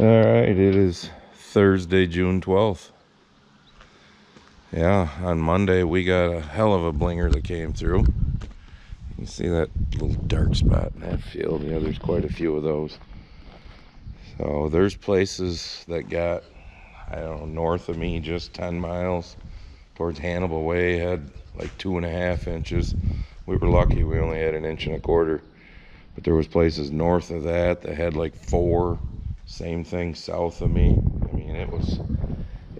All right, it is Thursday, June 12th. Yeah, on Monday we got a hell of a blinger that came through. You can see that little dark spot in that field. Yeah, there's quite a few of those. So there's places that got, I don't know, north of me, just 10 miles towards Hannibal Way, had like 2.5 inches. We were lucky, we only had 1.25 inches. But there was places north of that that had like 4. Same thing south of me. I mean, it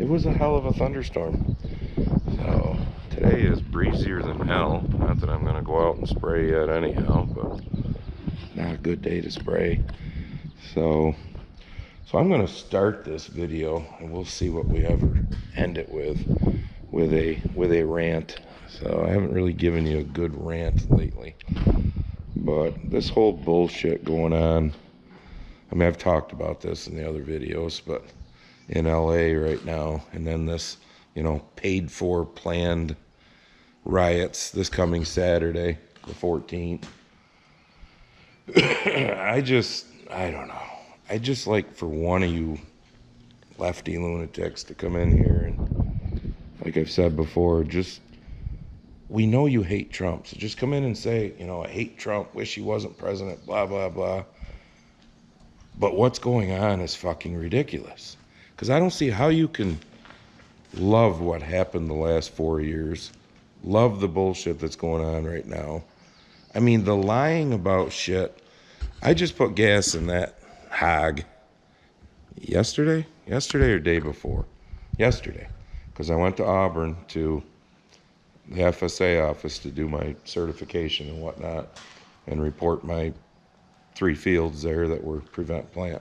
was a hell of a thunderstorm. So today is breezier than hell. Not that I'm gonna go out and spray yet anyhow, but not a good day to spray. So I'm gonna start this video and we'll see what we ever end it with a rant. So I haven't really given you a good rant lately, but this whole bullshit going on, I mean, I've talked about this in the other videos, but in LA right now, and then this, paid for planned riots this coming Saturday, the 14th. I don't know. I just like for one of you lefty lunatics to come in here and, like I've said before, we know you hate Trump, so just come in and say, I hate Trump, wish he wasn't president, blah, blah, blah. But what's going on is fucking ridiculous. Because I don't see how you can love what happened the last 4 years, love the bullshit that's going on right now. I mean, the lying about shit. I just put gas in that hog yesterday or day before? Yesterday. Because I went to Auburn to the FSA office to do my certification and whatnot and report my 3 fields there that were prevent plant.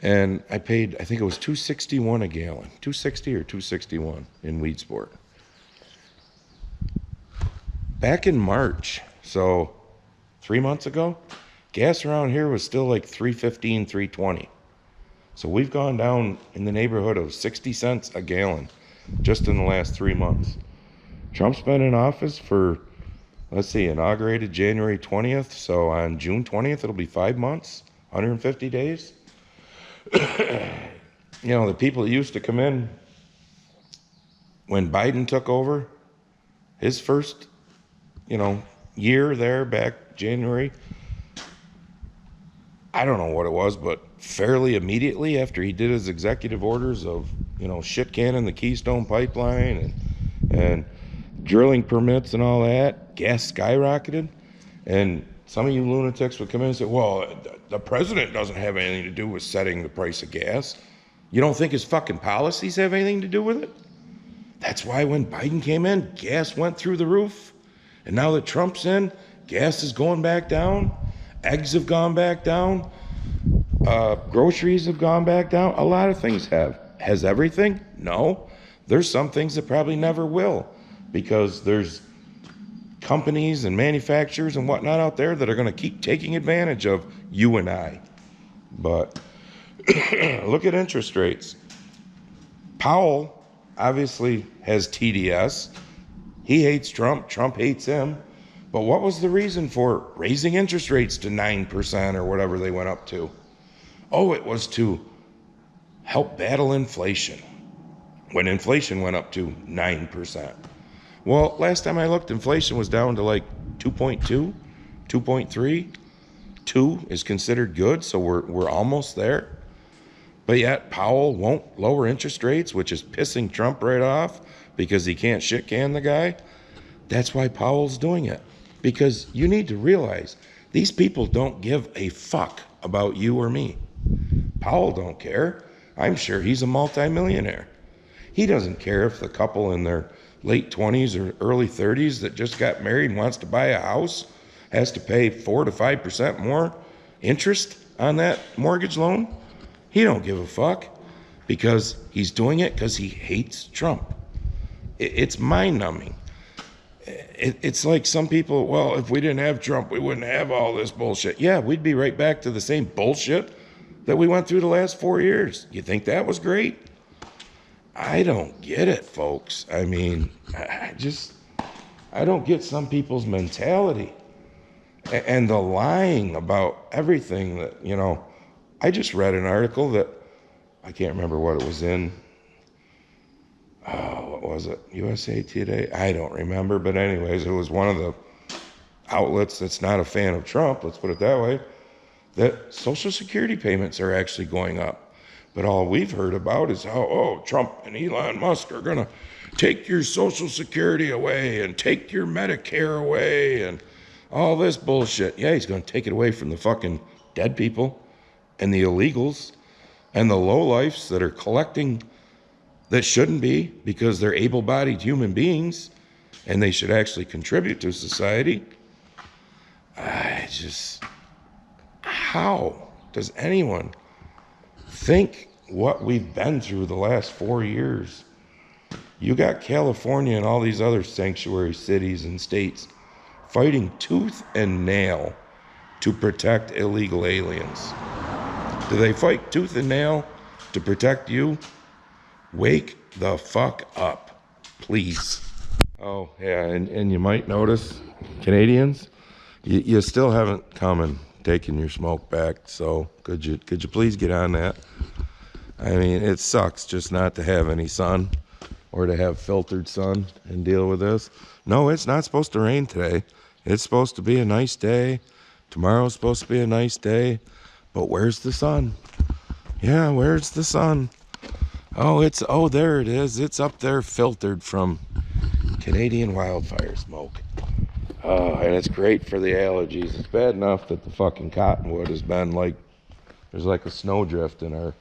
And I paid, I think it was $2.61 a gallon, $2.60 or $2.61 in Weedsport. Back in March, so 3 months ago, gas around here was still like $3.15, $3.20. So we've gone down in the neighborhood of 60 cents a gallon just in the last 3 months. Trump's been in office for, let's see, inaugurated January 20th. So on June 20th, it'll be 5 months, 150 days. The people that used to come in when Biden took over, his first, year there back January, I don't know what it was, but fairly immediately after he did his executive orders of, shit canning the Keystone Pipeline and drilling permits and all that, gas skyrocketed. And some of you lunatics would come in and say, well, the president doesn't have anything to do with setting the price of gas. You don't think his fucking policies have anything to do with it? That's why when Biden came in, gas went through the roof. And now that Trump's in, gas is going back down. Eggs have gone back down. Groceries have gone back down. A lot of things have. Has everything? No. There's some things that probably never will, because there's companies and manufacturers and whatnot out there that are going to keep taking advantage of you and I. But look at interest rates. Powell obviously has TDS. He hates Trump. Trump hates him. But what was the reason for raising interest rates to 9% or whatever they went up to? Oh, it was to help battle inflation when inflation went up to 9%. Well, last time I looked, inflation was down to like 2.2, 2.3. 2 is considered good, so we're almost there. But yet Powell won't lower interest rates, which is pissing Trump right off because he can't shit can the guy. That's why Powell's doing it. Because you need to realize these people don't give a fuck about you or me. Powell don't care. I'm sure he's a multimillionaire. He doesn't care if the couple in their late 20s or early 30s that just got married and wants to buy a house has to pay 4 to 5% more interest on that mortgage loan. He don't give a fuck because he's doing it because he hates Trump. It's mind-numbing. It's like some people, well, if we didn't have Trump, we wouldn't have all this bullshit. Yeah, we'd be right back to the same bullshit that we went through the last 4 years. You think that was great? I don't get it, folks. I mean, I don't get some people's mentality and the lying about everything that, I just read an article that I can't remember what it was in. Oh, what was it? USA Today? I don't remember. But anyways, it was one of the outlets that's not a fan of Trump, let's put it that way, that Social Security payments are actually going up. But all we've heard about is how, oh, Trump and Elon Musk are going to take your Social Security away and take your Medicare away and all this bullshit. Yeah, he's going to take it away from the fucking dead people and the illegals and the lowlifes that are collecting that shouldn't be, because they're able-bodied human beings and they should actually contribute to society. How does anyone think what we've been through the last 4 years? You got California and all these other sanctuary cities and states fighting tooth and nail to protect illegal aliens. Do they fight tooth and nail to protect you? Wake the fuck up, please. Oh, yeah, and you might notice, Canadians, you still haven't come and taken your smoke back, so could you please get on that? I mean, it sucks just not to have any sun or to have filtered sun and deal with this. No, it's not supposed to rain today. It's supposed to be a nice day. Tomorrow's supposed to be a nice day. But where's the sun? Yeah, where's the sun? Oh, there it is. It's up there filtered from Canadian wildfire smoke. Oh, and it's great for the allergies. It's bad enough that the fucking cottonwood has been like, there's like a snowdrift in our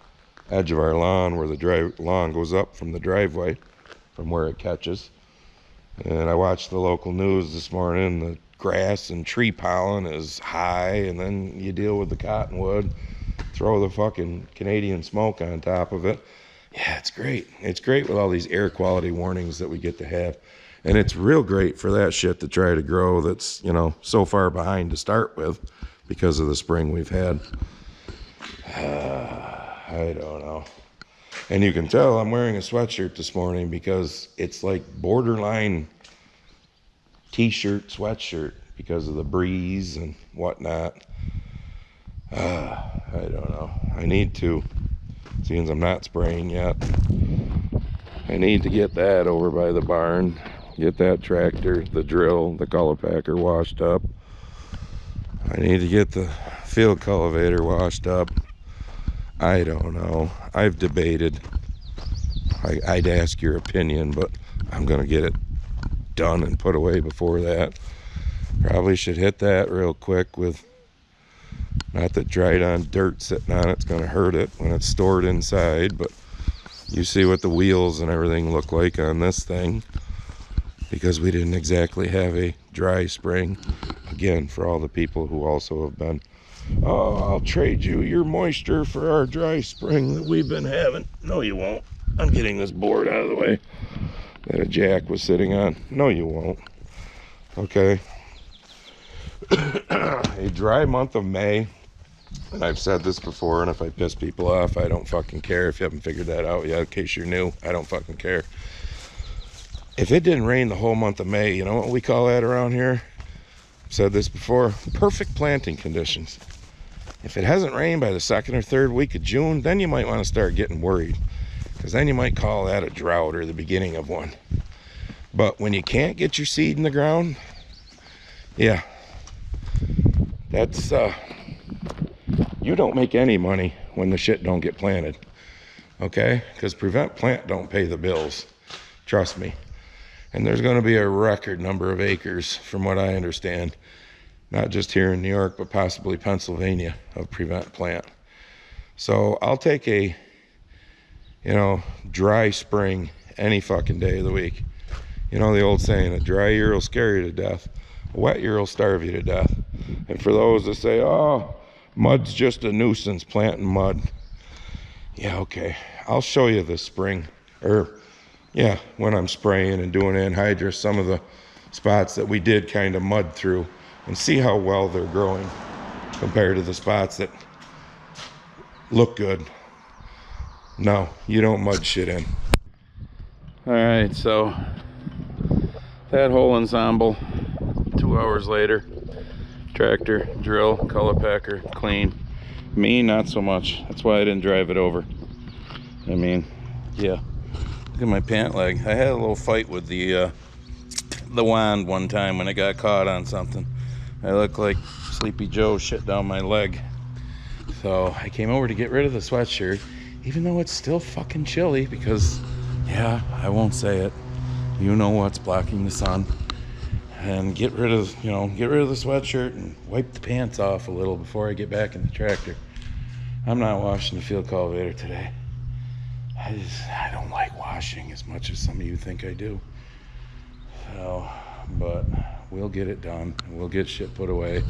edge of our lawn where the lawn goes up from the driveway from where it catches. And I watched the local news this morning. The grass and tree pollen is high, and then you deal with the cottonwood, throw the fucking Canadian smoke on top of it. Yeah, it's great. It's great with all these air quality warnings that we get to have. And it's real great for that shit to try to grow that's, so far behind to start with because of the spring we've had. I don't know. And you can tell I'm wearing a sweatshirt this morning because it's like borderline t-shirt, sweatshirt because of the breeze and whatnot. I don't know. I need to, since I'm not spraying yet, I need to get that over by the barn, get that tractor, the drill, the color packer washed up. I need to get the field cultivator washed up. I don't know. I've debated. I'd ask your opinion, but I'm going to get it done and put away before that. Probably should hit that real quick with, not that dried on dirt sitting on it's going to hurt it when it's stored inside, but you see what the wheels and everything look like on this thing, because we didn't exactly have a dry spring. Again, for all the people who also have been, oh, I'll trade you your moisture for our dry spring that we've been having. No, you won't. I'm getting this board out of the way that a jack was sitting on. No, you won't. Okay. A dry month of May, and I've said this before, and if I piss people off, I don't fucking care. If you haven't figured that out yet, in case you're new, I don't fucking care. If it didn't rain the whole month of May, you know what we call that around here? I've said this before, perfect planting conditions. If it hasn't rained by the second or third week of June, then you might want to start getting worried, because then you might call that a drought or the beginning of one. But when you can't get your seed in the ground, yeah, that's, you don't make any money when the shit don't get planted, okay? Because prevent plant don't pay the bills, trust me. And there's going to be a record number of acres, from what I understand, not just here in New York, but possibly Pennsylvania, of prevent plant. So I'll take a, dry spring any fucking day of the week. You know the old saying, a dry year will scare you to death, a wet year will starve you to death. And for those that say, oh, mud's just a nuisance, planting mud. Yeah, okay. I'll show you this spring, when I'm spraying and doing anhydrous, some of the spots that we did kind of mud through, and see how well they're growing compared to the spots that look good. No, you don't mud shit in. All right, so that whole ensemble, 2 hours later, tractor, drill, color packer, clean, Me, not so much. That's why I didn't drive it over. I mean, yeah. Look at my pant leg. I had a little fight with the wand one time when it got caught on something. I look like Sleepy Joe shit down my leg. So I came over to get rid of the sweatshirt, even though it's still fucking chilly because, yeah, I won't say it. You know what's blocking the sun. And get rid of the sweatshirt and wipe the pants off a little before I get back in the tractor. I'm not washing the field cultivator today. I don't like washing as much as some of you think I do. So, but we'll get it done. We'll get shit put away.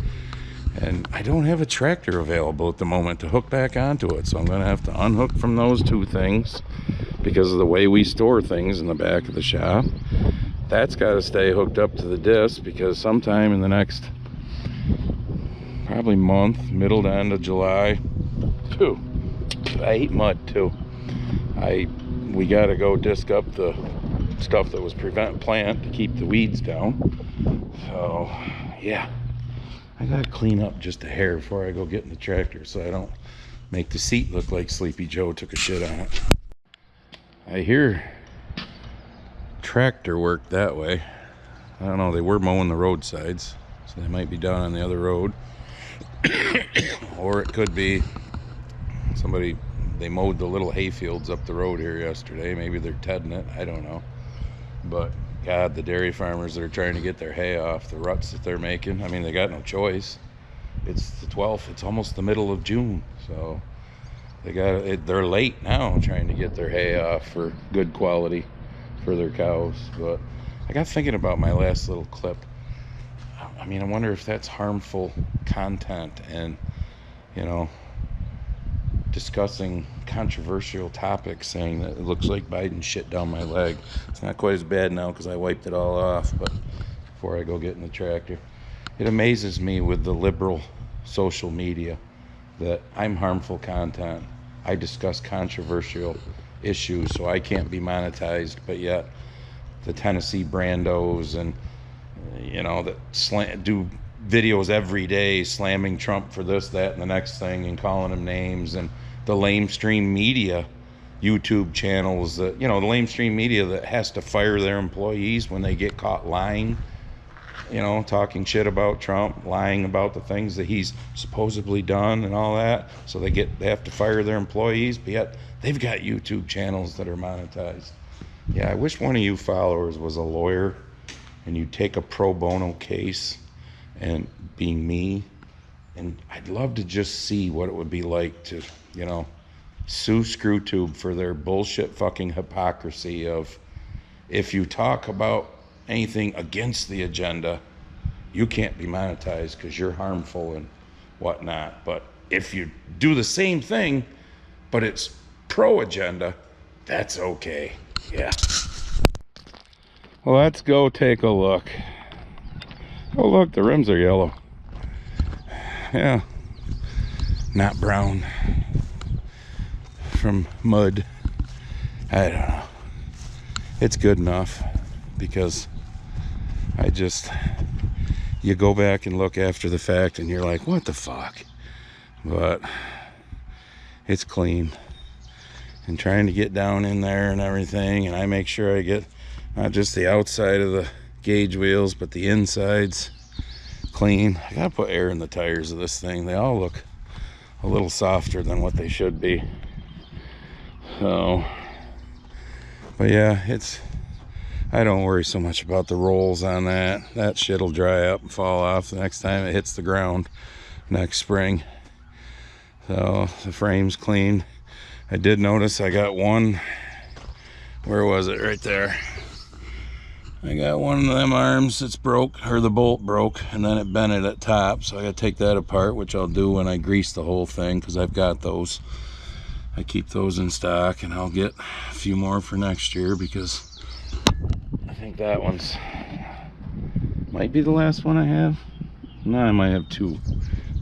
And I don't have a tractor available at the moment to hook back onto it. So I'm going to have to unhook from those two things because of the way we store things in the back of the shop. That's got to stay hooked up to the disc because sometime in the next probably month, middle to end of July, I hate mud too. We got to go disc up the stuff that was prevent plant to keep the weeds down. So yeah, I got to clean up just a hair before I go get in the tractor so I don't make the seat look like Sleepy Joe took a shit on it. I hear tractor work that way. I don't know, they were mowing the roadsides, so they might be down on the other road. Or it could be somebody, they mowed the little hay fields up the road here yesterday. Maybe they're tedding it, I don't know. But God, the dairy farmers that are trying to get their hay off the ruts that they're making, I mean, they got no choice. It's the 12th, it's almost the middle of June, so they're late now trying to get their hay off for good quality for their cows. But I got thinking about my last little clip. I mean, I wonder if that's harmful content and, you know, discussing controversial topics, saying that it looks like Biden shit down my leg. It's not quite as bad now because I wiped it all off, but before I go get in the tractor. It amazes me with the liberal social media that I'm harmful content. I discuss controversial issues, so I can't be monetized, but yet the Tennessee brandos and, you know, that do videos every day slamming Trump for this, that, and the next thing and calling him names, and the lamestream media YouTube channels that, you know, the lamestream media that has to fire their employees when they get caught lying, you know, talking shit about Trump, lying about the things that he's supposedly done and all that. So they have to fire their employees, but yet they've got YouTube channels that are monetized. Yeah, I wish one of you followers was a lawyer and you take a pro bono case, and being me, and I'd love to just see what it would be like to, you know, sue ScrewTube for their bullshit fucking hypocrisy of, if you talk about anything against the agenda, you can't be monetized because you're harmful and whatnot. But if you do the same thing, but it's pro-agenda, that's okay. Yeah. Well, let's go take a look. Oh, look, the rims are yellow. Yeah. Not brown. From mud. I don't know. It's good enough because you go back and look after the fact and you're like, what the fuck? But it's clean. And trying to get down in there and everything, and I make sure I get not just the outside of the gauge wheels, but the insides clean. I gotta put air in the tires of this thing. They all look a little softer than what they should be. So, but yeah, I don't worry so much about the rolls on that. That shit'll dry up and fall off the next time it hits the ground next spring. So the frame's clean. I did notice I got one, where was it? Right there. I got one of them arms that's broke, or the bolt broke, and then it bent it at top, so I gotta take that apart, which I'll do when I grease the whole thing, because I've got those. I keep those in stock, and I'll get a few more for next year, because I think that one's might be the last one I have. No, I might have two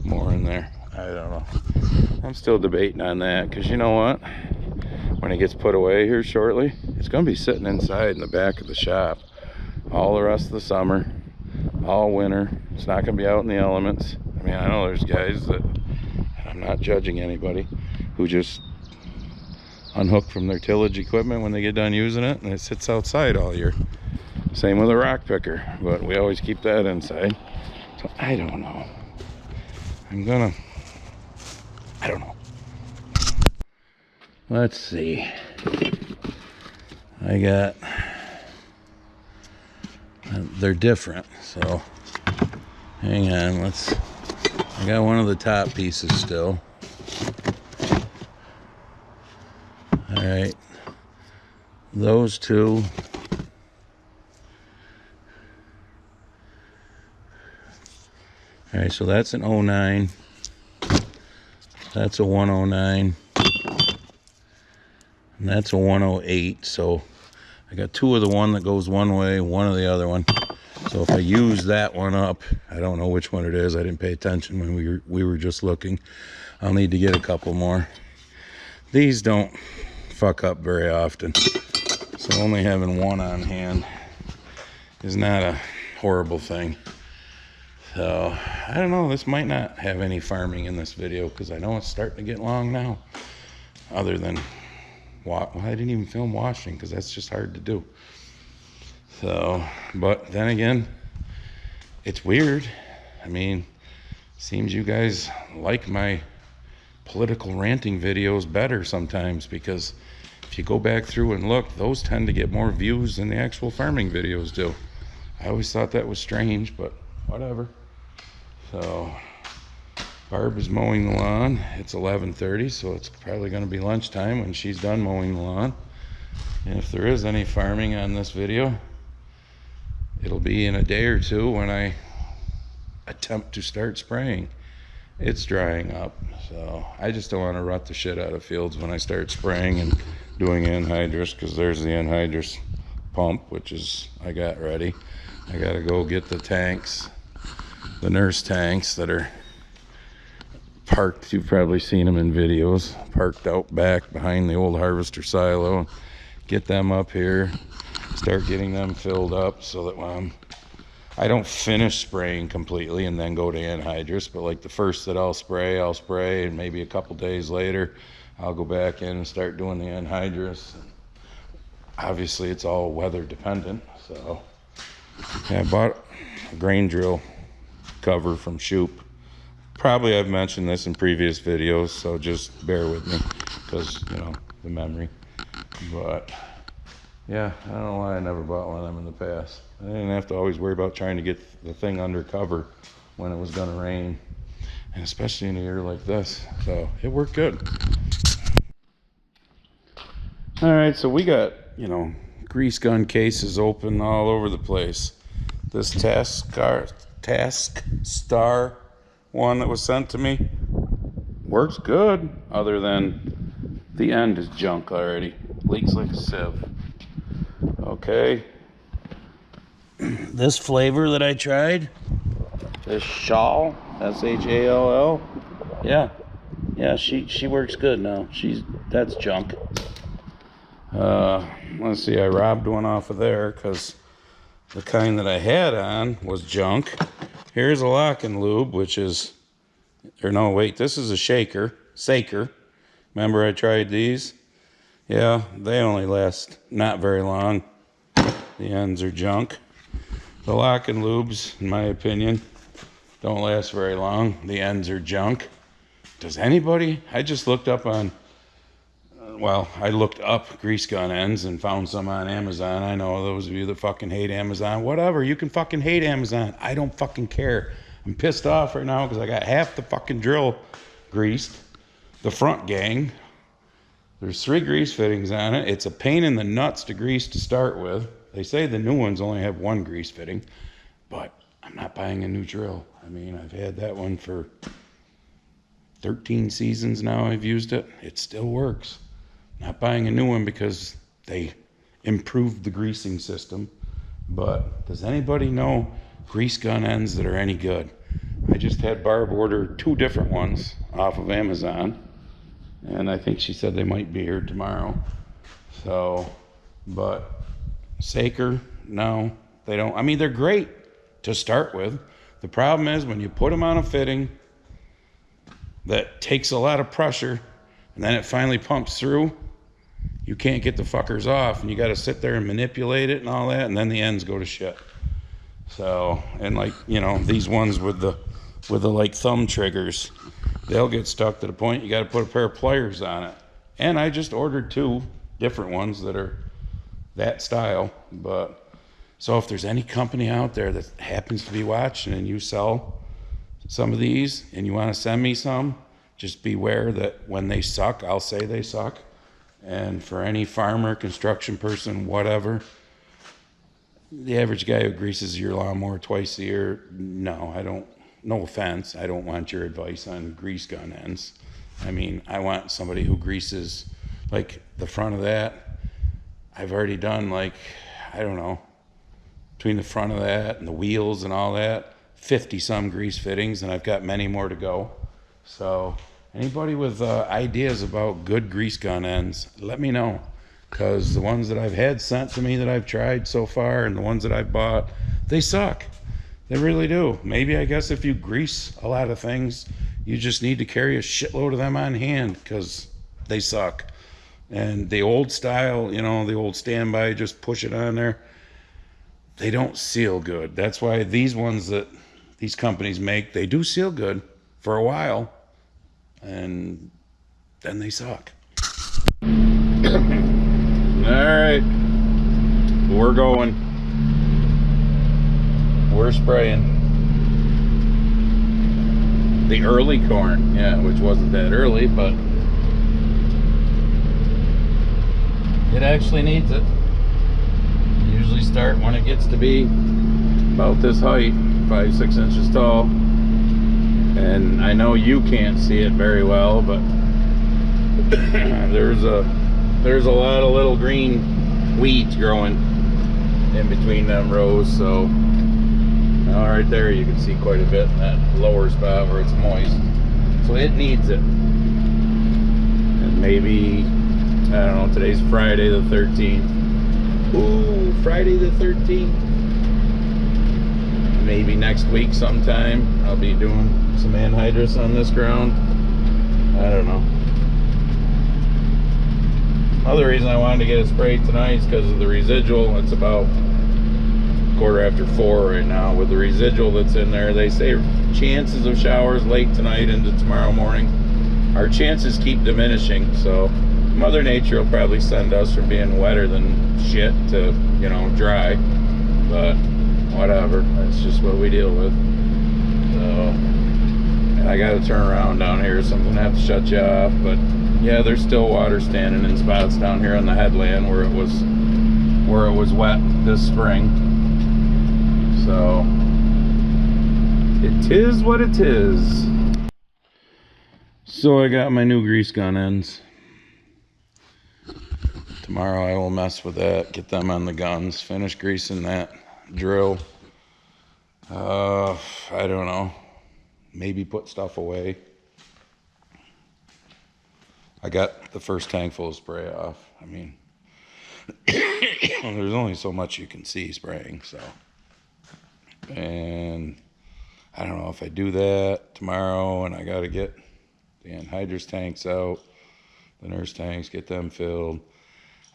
more in there. I don't know. I'm still debating on that, because you know what? When it gets put away here shortly, it's going to be sitting inside in the back of the shop all the rest of the summer, all winter. It's not going to be out in the elements. I mean, I know there's guys that, I'm not judging anybody who just unhook from their tillage equipment when they get done using it and it sits outside all year. Same with a rock picker, but we always keep that inside. So I don't know. I don't know. Let's see. They're different, so hang on, I got one of the top pieces still. All right, those two. All right, so that's an 09. That's a 109. And that's a 108. So I got two of the one that goes one way, one of the other one. So if I use that one up, I don't know which one it is. I didn't pay attention when we were just looking. I'll need to get a couple more. These don't fuck up very often. So only having one on hand is not a horrible thing. So I don't know, this might not have any farming in this video because I know it's starting to get long now. Other than, well, I didn't even film washing because that's just hard to do. So, but then again, it's weird. I mean, seems you guys like my political ranting videos better sometimes, because if you go back through and look, those tend to get more views than the actual farming videos do. I always thought that was strange, but whatever. So Barb is mowing the lawn. It's 11:30, so it's probably going to be lunchtime when she's done mowing the lawn. And if there is any farming on this video, it'll be in a day or two when I attempt to start spraying. It's drying up, so I just don't want to rut the shit out of fields when I start spraying and doing anhydrous, because there's the anhydrous pump, which is I got ready. I got to go get the tanks, the nurse tanks that are parked. You've probably seen them in videos, parked out back behind the old harvester silo. Get them up here, start getting them filled up so that when I don't finish spraying completely and then go to anhydrous, but like the first that I'll spray, and maybe a couple days later I'll go back in and start doing the anhydrous. Obviously it's all weather dependent. So yeah, I bought a grain drill cover from Shoop. Probably I've mentioned this in previous videos, so just bear with me because, you know, the memory. But yeah, I don't know why I never bought one of them in the past. I didn't have to always worry about trying to get the thing under cover when it was going to rain, and especially in a year like this. So it worked good. All right, so we got, you know, grease gun cases open all over the place. This Task Star one that was sent to me works good, other than the end is junk already. Leaks like a sieve. Okay. This flavor that I tried, this Shall, S-H-A-L-L, yeah, she works good now. That's junk. Let's see, I robbed one off of there because the kind that I had on was junk. Here's a lock and lube, which is, or no, wait, this is a Saker. Remember I tried these? Yeah, they only last not very long. The ends are junk. The lock and lubes, in my opinion, don't last very long. The ends are junk. Does anybody? I just looked up on, I looked up grease gun ends and found some on Amazon. I know those of you that fucking hate Amazon, whatever, you can fucking hate Amazon. I don't fucking care. I'm pissed off right now because I got half the fucking drill greased. The front gang. There's 3 grease fittings on it. It's a pain in the nuts to grease to start with. They say the new ones only have 1 grease fitting, but I'm not buying a new drill. I mean, I've had that one for 13 seasons now. I've used it. It still works. Not buying a new one because they improved the greasing system. But does anybody know grease gun ends that are any good? I just had Barb order 2 different ones off of Amazon, and I think she said they might be here tomorrow. So, but Saker, no, they don't. I mean, they're great to start with. The problem is when you put them on a fitting, that takes a lot of pressure, and then it finally pumps through, you can't get the fuckers off, and you got to sit there and manipulate it and all that, and then the ends go to shit. So, and like, you know, these ones with the like thumb triggers, they'll get stuck to the point you got to put a pair of pliers on it. And I just ordered 2 different ones that are that style. But so if there's any company out there that happens to be watching and you sell some of these and you want to send me some, just beware that when they suck, I'll say they suck. And for any farmer, construction person, whatever, the average guy who greases your lawnmower twice a year, no, I don't, no offense, I don't want your advice on grease gun ends. I mean, I want somebody who greases, like the front of that. I've already done, like, I don't know, between the front of that and the wheels and all that, 50 some grease fittings, and I've got many more to go. So anybody with ideas about good grease gun ends, let me know. Because the ones that I've had sent to me that I've tried so far and the ones that I've bought, they suck. They really do. Maybe, I guess, if you grease a lot of things, you just need to carry a shitload of them on hand because they suck. And the old style, you know, the old standby, just push it on there, they don't seal good. That's why these ones that these companies make, they do seal good for a while, and then they suck. All right, we're going. We're spraying the early corn, yeah, which wasn't that early, but it actually needs it. You usually start when it gets to be about this height, 5-6 inches tall, and I know you can't see it very well, but there's a lot of little green weeds growing in between them rows. So right there you can see quite a bit in that lower spot where it's moist, so it needs it. And maybe, I don't know, today's Friday the 13th. Ooh, Friday the 13th. Maybe next week sometime I'll be doing some anhydrous on this ground. I don't know. Another reason I wanted to get it sprayed tonight is because of the residual. It's about 4:15 right now. With the residual that's in there, they say chances of showers late tonight into tomorrow morning. Our chances keep diminishing, so Mother Nature will probably send us from being wetter than shit to, you know, dry. But whatever, that's just what we deal with. So I gotta turn around down here, so I'm gonna have to shut you off. But yeah, there's still water standing in spots down here on the headland where it was wet this spring. So it is what it is. So I got my new grease gun ends. Tomorrow I will mess with that, get them on the guns, finish greasing that drill. I don't know, maybe put stuff away. I got the first tank full of spray off. I mean, there's only so much you can see spraying, so. And I don't know if I do that tomorrow, and I got to get the anhydrous tanks out, the nurse tanks, get them filled.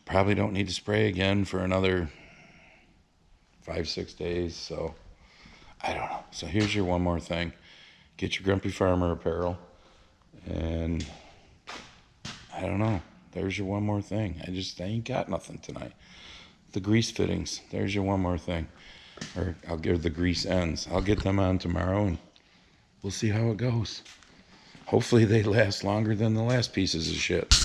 Probably don't need to spray again for another 5-6 days, so I don't know. So here's your one more thing. Get your Grumpy Farmer apparel, and I don't know. There's your one more thing. I ain't got nothing tonight. The grease fittings. There's your one more thing. Or I'll give the grease ends. I'll get them on tomorrow, and we'll see how it goes. Hopefully they last longer than the last pieces of shit.